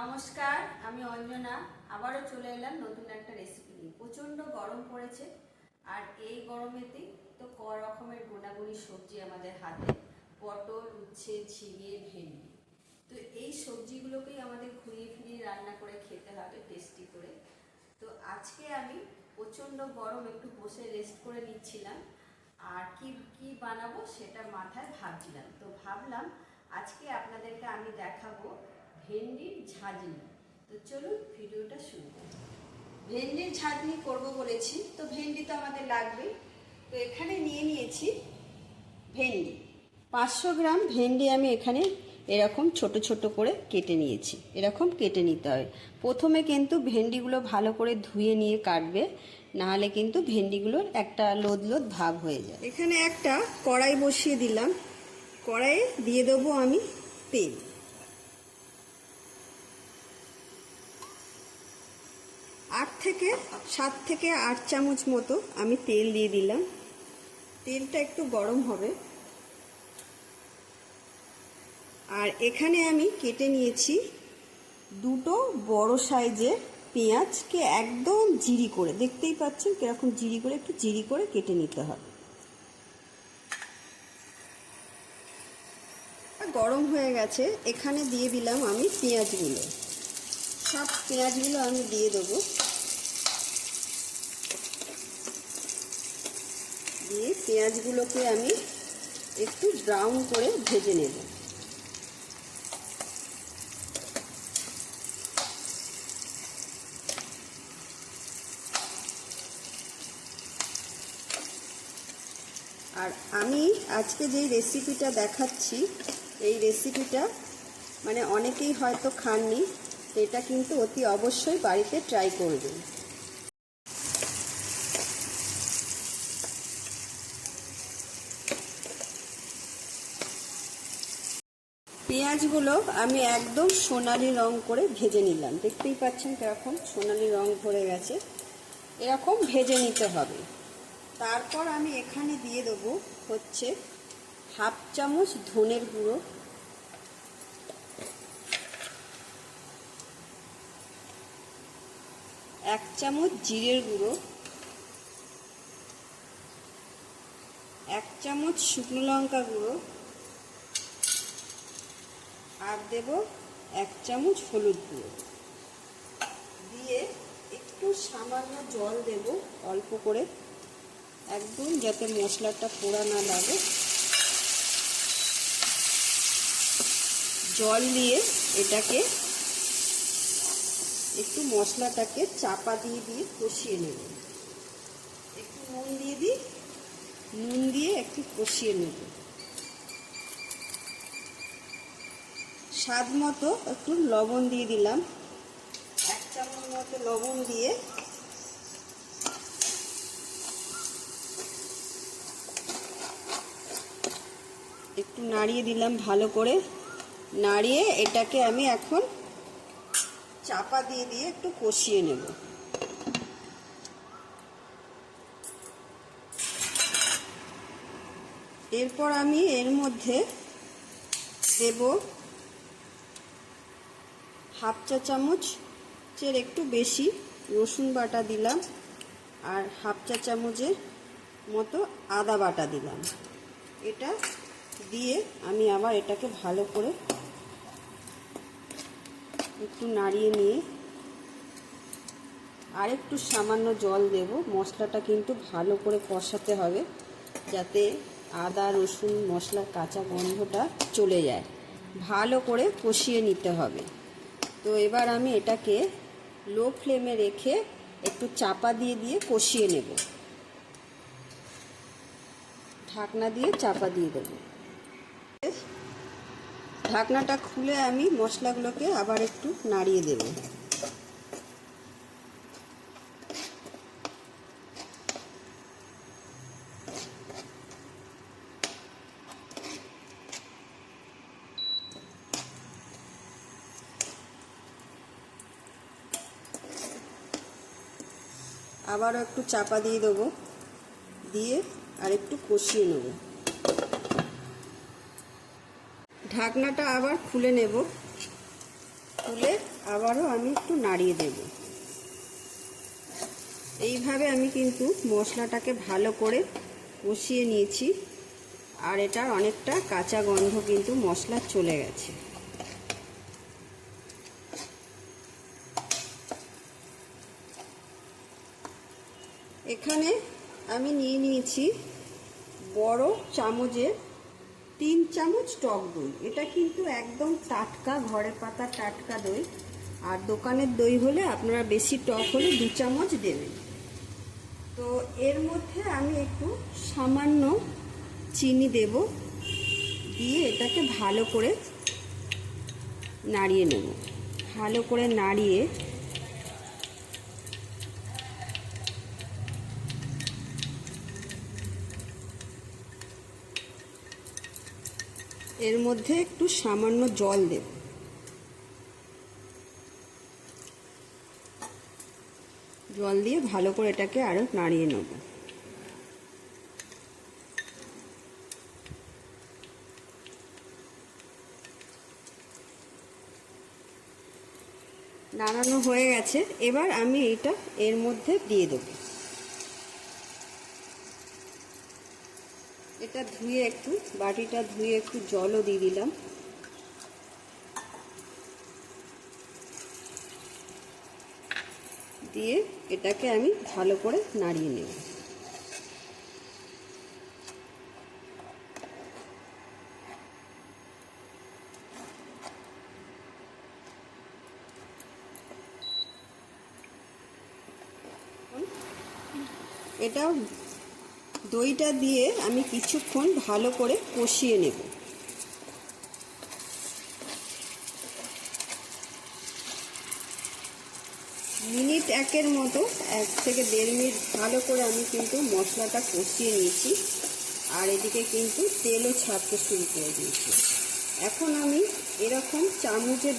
নমস্কার, আমি অঞ্জনা আবারও চলে এলাম নতুন একটা রেসিপি নিয়ে। প্রচণ্ড গরম পড়েছে, আর এই গরমেতেই তো ক রকমের গুণাগুণী সবজি আমাদের হাতে, পটল, উচ্ছে, ঝিঙে, ভেন্ডি। তো এই সবজিগুলোকেই আমাদের ঘুরিয়ে ফিরিয়ে রান্না করে খেতে হবে টেস্টি করে। তো আজকে আমি প্রচণ্ড গরম, একটু বসে রেস্ট করে নিচ্ছিলাম, আর কি কি বানাবো সেটা মাথায় ভাবছিলাম। তো ভাবলাম আজকে আপনাদেরকে আমি দেখাবো ভেন্ডির ঝাঁঝনি। তো চলুন ভিডিওটা শুরু করি। ভেন্ডির ঝাঁঝনি করবো বলেছি, তো ভেন্ডি তো আমাদের লাগবেই। তো এখানে নিয়ে নিয়েছি ভেন্ডি, 500 গ্রাম ভেন্ডি আমি এখানে এরকম ছোট ছোট করে কেটে নিয়েছি। এরকম কেটে নিতে হয়। প্রথমে কিন্তু ভেন্ডিগুলো ভালো করে ধুয়ে নিয়ে কাটবে, নাহলে কিন্তু ভেন্ডিগুলোর একটা লোদ লোদ ভাব হয়ে যায়। এখানে একটা কড়াই বসিয়ে দিলাম। কড়াইয়ে দিয়ে দেবো আমি তেল। 7 থেকে 8 চামচ মতো আমি তেল দিয়ে দিলাম। তেলটা একটু গরম হবে। আর এখানে আমি কেটে নিয়েছি দুটো বড় সাইজের পেঁয়াজকে, একদম জিরি করে, দেখতেই পাচ্ছেন কিরকম জিরি করে, একটু জিরি করে কেটে নিতে হবে। গরম হয়ে গেছে, এখানে দিয়ে দিলাম আমি পেঁয়াজগুলো। সব পেঁয়াজগুলো আমি দিয়ে দেবো। দিয়ে পেঁয়াজগুলোকে আমি একটু ব্রাউন করে ভেজে নেব। আর আমি আজকে যেই রেসিপিটা দেখাচ্ছি, এই রেসিপিটা মানে অনেকেই হয়তো খাননি, এটা কিন্তু অতি অবশ্যই বাড়িতে ট্রাই করবেন। পেঁয়াজগুলো আমি একদম সোনালি রং করে ভেজে নিলাম। দেখতেই পাচ্ছেন কিরকম সোনালি রং ধরে গেছে, এরকম ভেজে নিতে হবে। তারপর আমি এখানে দিয়ে দেবো হচ্ছে 1/2 চামচ ধনের গুঁড়ো, 1 চামচ জিরের গুঁড়ো, 1 চামচ শুকনো লঙ্কা গুঁড়ো, আর দেব 1 চামচ হলুদ গুঁড়ো। দিয়ে একটু সামান্য জল দেব, অল্প করে, একদম যাতে মশলাটা পোড়া না লাগে। জল দিয়ে এটাকে একটু মশলাটাকে চাপা দিয়ে দিয়ে কষিয়ে নেব। একটু নুন দিয়ে দিই, নুন দিয়ে একটু কষিয়ে নেব। স্বাদ মতো একটু লবণ দিয়ে দিলাম, 1 চামচ মতো লবণ দিয়ে একটু নাড়িয়ে দিলাম। ভালো করে নাড়িয়ে এটাকে আমি এখন চাপা দিয়ে দিয়ে একটু কষিয়ে নেব। এরপর আমি এর মধ্যে দেব 1/2 চা চামচের একটু বেশি রসুন বাটা দিলাম, আর 1/2 চা চামচের মতো আদা বাটা দিলাম। এটা দিয়ে আমি আবার এটাকে ভালো করে একটু নাড়িয়ে নিয়ে আর একটু সামান্য জল দেব। মশলাটা কিন্তু ভালো করে কষাতে হবে, যাতে আদা রসুন মশলার কাঁচা গন্ধটা চলে যায়। ভালো করে কষিয়ে নিতে হবে। তো এবার আমি এটাকে লো ফ্লেমে রেখে একটু চাপা দিয়ে দিয়ে কষিয়ে নেব। ঢাকনা দিয়ে চাপা দিয়ে দেব। ঢাকনাটা খুলে আমি মশলাগুলোকে আবার একটু নাড়িয়ে দেব। আবারও একটু চাপা দিয়ে দেবো, দিয়ে আর একটু কষিয়ে নেব। ঢাকনাটা আবার খুলে নেব। তুলে আবারও আমি একটু নাড়িয়ে দেব। এইভাবে আমি কিন্তু মশলাটাকে ভালো করে কষিয়ে নিয়েছি, আর এটার অনেকটা কাঁচা গন্ধ কিন্তু মশলা চলে গেছে। এখানে আমি নিয়ে নিয়েছি বড় চামচের 3 চামচ টক দই। এটা কিন্তু একদম টাটকা, ঘরে পাতা টাটকা দই। আর দোকানের দই হলে আপনারা বেশি টক হলে 2 চামচ দেবেন। তো এর মধ্যে আমি একটু সামান্য চিনি দেব, দিয়ে এটাকে ভালো করে নাড়িয়ে নেব। ভালো করে নাড়িয়ে এর মধ্যে একটু সামান্য জল দেব। জল দিয়ে ভালো করে এটাকে আরো নাড়িয়ে নেব। নাড়ানো হয়ে গেছে, এবার আমি এটা এর মধ্যে দিয়ে দেব। এটা ধুয়ে একটু, বাটিটা ধুয়ে একটু জলও দিয়ে দিলাম। দিয়ে এটাকে আমি ভালো করে নাড়িয়ে নেব। এটা দইটা দিয়ে আমি কিছুক্ষণ ভালো করে কষিয়ে নেব। মিনিট 1 মতো, 1 থেকে 1.5 মিনিট ভালো করে আমি কিন্তু মশলাটা কষিয়ে নিয়েছি। আর এদিকে কিন্তু তেলও ছাড়তে শুরু করে দিয়েছি। এখন আমি এরকম চামচের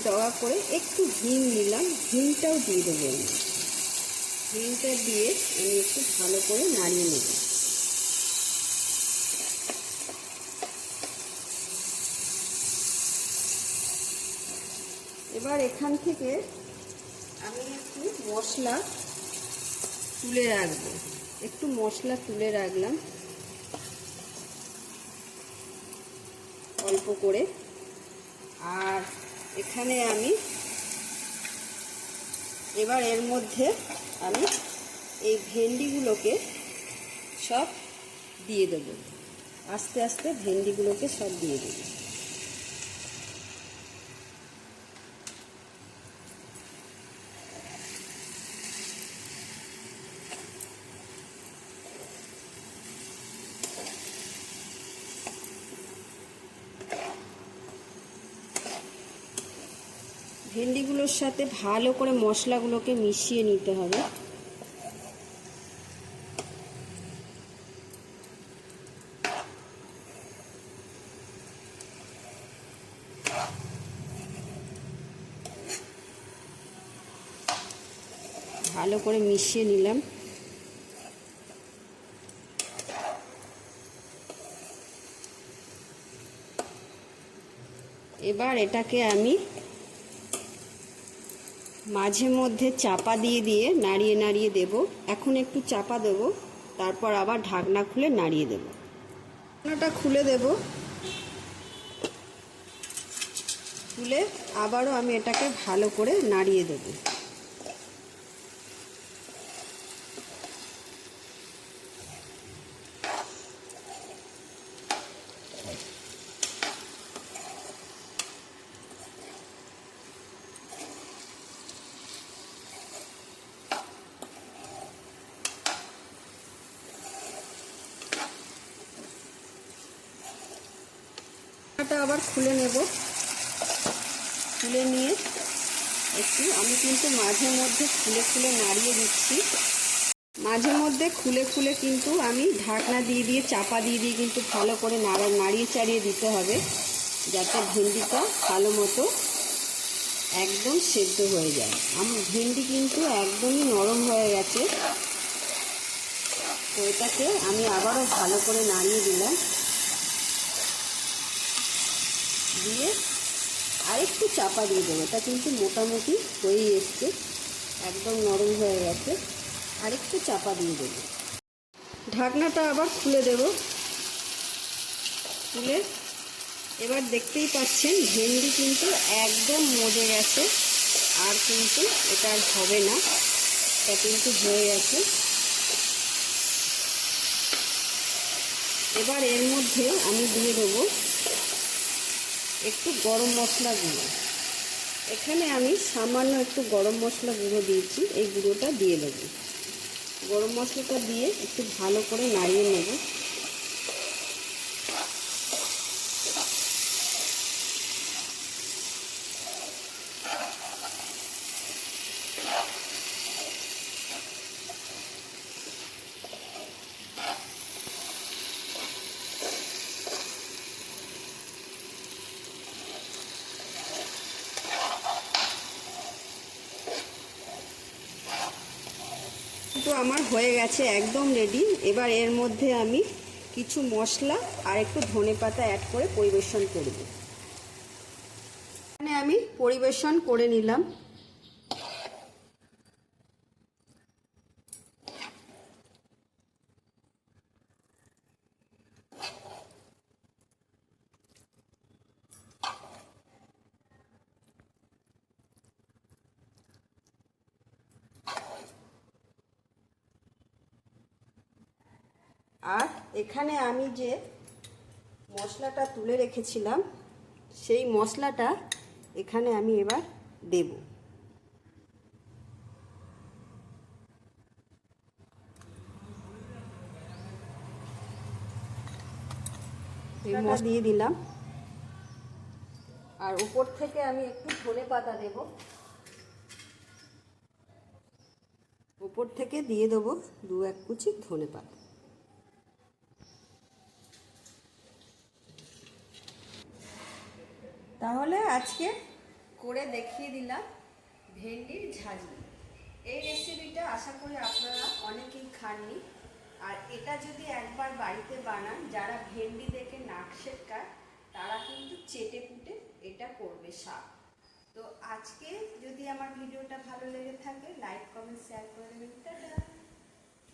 ডগা করে একটু হিং নিলাম, হিংটাও দিয়ে দেবো। হিংটা দিয়ে আমি একটু ভালো করে নাড়িয়ে নেব। এবার এখান থেকে আমি একটু মশলা তুলে রাখবো। একটু মশলা তুলে রাখলাম অল্প করে। আর এখানে আমি এবার এর মধ্যে আমি এই ভেন্ডিগুলোকে সব দিয়ে দেব। আস্তে আস্তে ভেন্ডিগুলোকে সব দিয়ে দেব। ভেন্ডিগুলোর সাথে ভালো করে মশলাগুলোকে মিশিয়ে নিতে হবে। ভালো করে মিশিয়ে নিলাম। এবার এটাকে আমি মাঝে মধ্যে চাপা দিয়ে নাড়িয়ে নাড়িয়ে দেব। এখন একটু চাপা দেব, তারপর আবার ঢাকনা খুলে নাড়িয়ে দেব। ঢাকনাটা খুলে দেব, খুলে আবারও আমি এটাকে ভালো করে নাড়িয়ে দেব। আবার খুলে নেব। খুলে নিয়ে একটু আমি কিন্তু মাঝে মধ্যে খুলে নাড়িয়ে দিচ্ছি। মাঝে মধ্যে খুলে কিন্তু আমি ঢাকনা দিয়ে চাপা দিয়ে কিন্তু ভালো করে নাড়িয়ে চাড়িয়ে দিতে হবে, যাতে ভেন্ডিটা ভালো মতো একদম সেদ্ধ হয়ে যায়। আমার ভেন্ডি কিন্তু একদমই নরম হয়ে গেছে। তো এটাকে আমি আবারও ভালো করে নাড়িয়ে দিলাম। দিয়ে একটু চাপা দিয়ে দেবো। এটা কিন্তু মোটামুটি হয়েই এসছে, একদম নরম হয়ে গেছে। আর একটু চাপা দিয়ে দেবো। ঢাকনাটা আবার খুলে দেব। খুলে এবার দেখতেই পাচ্ছেন ভেন্ডি কিন্তু একদম মজে গেছে, আর কিন্তু এটা আর হবে না, এটা কিন্তু হয়ে গেছে। এবার এর মধ্যে আমি দিয়ে দেবো একটু গরম মশলা গুঁড়ো। এখানে আমি সামান্য একটু গরম মশলা গুঁড়ো দিয়েছি, এই গুঁড়োটা দিয়ে দেবো। গরম মশলাটা দিয়ে একটু ভালো করে নাড়িয়ে নেব। তো আমার হয়ে গেছে, একদম রেডি। এবার এর মধ্যে আমি কিছু মশলা আর একটু ধনেপাতা অ্যাড করে পরিবেশন করব। এখানে আমি পরিবেশন করে নিলাম। আর এখানে আমি যে মশলাটা তুলে রেখেছিলাম, সেই মশলাটা এখানে আমি এবার দেব। এই মশলা দিয়ে দিলাম। আর উপর থেকে আমি একটু ধনেপাতা দেব। উপর থেকে দিয়ে দেবো 2-1 কুচি ধনেপাতা। তাহলে আজকে করে দেখিয়ে দিলাম ভেন্ডির ঝাঁঝরি। এই রেসিপিটা আশা করি আপনারা অনেকেই খাননি। আর এটা যদি একবার বাড়িতে বানান, যারা ভেন্ডি দেখে নাক সেটকায় তারা কিন্তু চেটে পুটে এটা করবে শাক। তো আজকে যদি আমার ভিডিওটা ভালো লেগে থাকে, লাইক কমেন্ট শেয়ার করে দেবেন। টাটা।